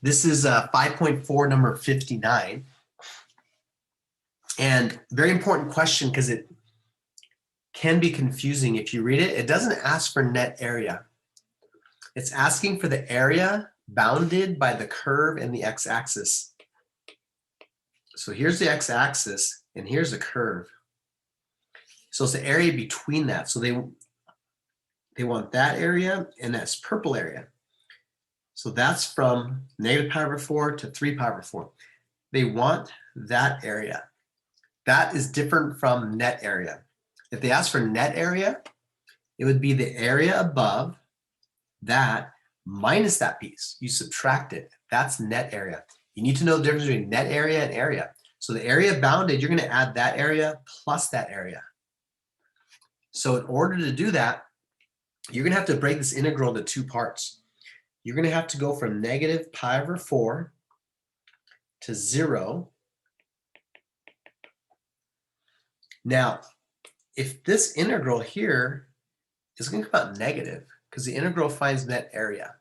This is 5.4, number 59. And very important question because it can be confusing if you read it. It doesn't ask for net area. It's asking for the area bounded by the curve and the x-axis. So here's the x-axis and here's the curve. So it's the area between that. So they want that area and that's purple area. So that's from negative pi over 4 to 3 pi over 4. They want that area. That is different from net area. If they ask for net area, it would be the area above that minus that piece. You subtract it. That's net area. You need to know the difference between net area and area. So the area bounded, you're going to add that area plus that area. So in order to do that, you're going to have to break this integral into two parts. You're going to have to go from negative pi over 4 to 0. Now, if this integral here is going to come out negative, because the integral finds net area.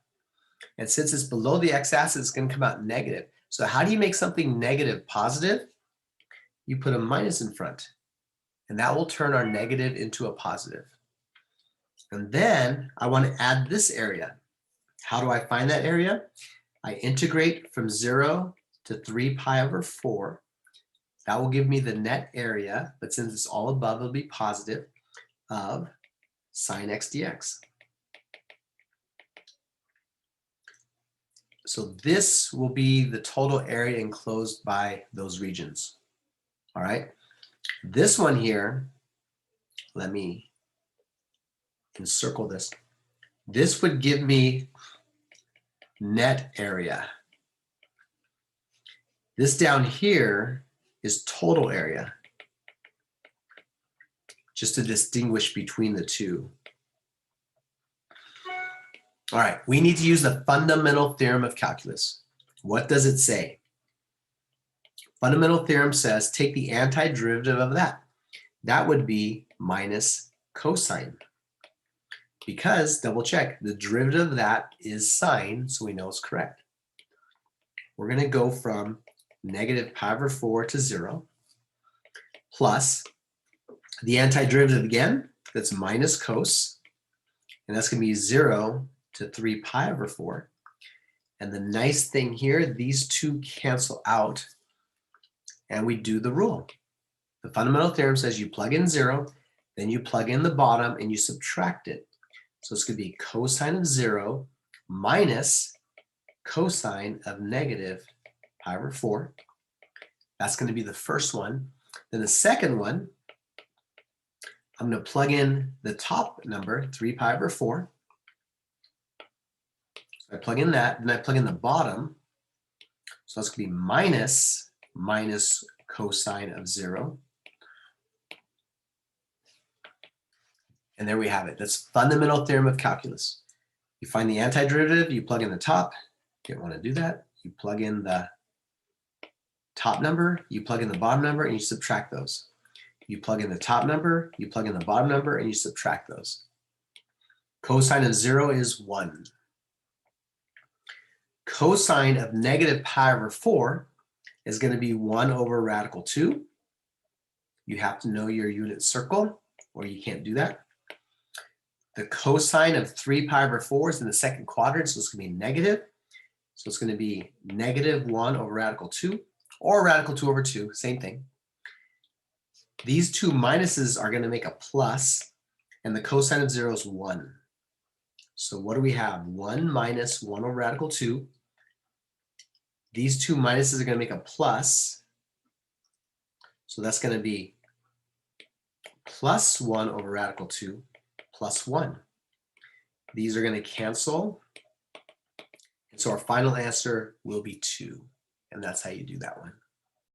And since it's below the x-axis, it's going to come out negative. So how do you make something negative positive? You put a minus in front, and that will turn our negative into a positive. And then I want to add this area. How do I find that area? I integrate from 0 to 3 pi over 4. That will give me the net area, but since it's all above, it'll be positive, of sine x dx. So this will be the total area enclosed by those regions. All right. This one here, let me encircle this. This would give me net area. This down here is total area, just to distinguish between the two. All right, we need to use the fundamental theorem of calculus. What does it say? Fundamental theorem says take the antiderivative of that. That would be minus cosine. Because, double check, the derivative of that is sine, so we know it's correct. We're going to go from negative pi over 4 to 0, plus the antiderivative again, that's minus cos, and that's going to be 0 to 3 pi over 4. And the nice thing here, these two cancel out, and we do the rule. The fundamental theorem says you plug in 0, then you plug in the bottom, and you subtract it. So it's going to be cosine of 0 minus cosine of negative pi over 4. That's going to be the first one. Then the second one, I'm going to plug in the top number, 3 pi over 4. So I plug in that, then I plug in the bottom. So that's going to be minus cosine of 0. And there we have it. That's fundamental theorem of calculus. You find the antiderivative, you plug in the top. You don't want to do that. You plug in the top number, you plug in the bottom number, and you subtract those. You plug in the top number, you plug in the bottom number, and you subtract those. Cosine of 0 is 1. Cosine of negative pi over 4 is going to be 1 over radical 2. You have to know your unit circle, or you can't do that. The cosine of 3 pi over 4 is in the second quadrant, so it's going to be negative. So it's going to be negative 1 over radical 2, or radical 2 over 2, same thing. These two minuses are going to make a plus, and the cosine of 0 is 1. So what do we have? 1 minus 1 over radical 2. These two minuses are going to make a plus. So that's going to be plus 1 over radical 2 plus 1. These are going to cancel. And so our final answer will be 2. And that's how you do that one.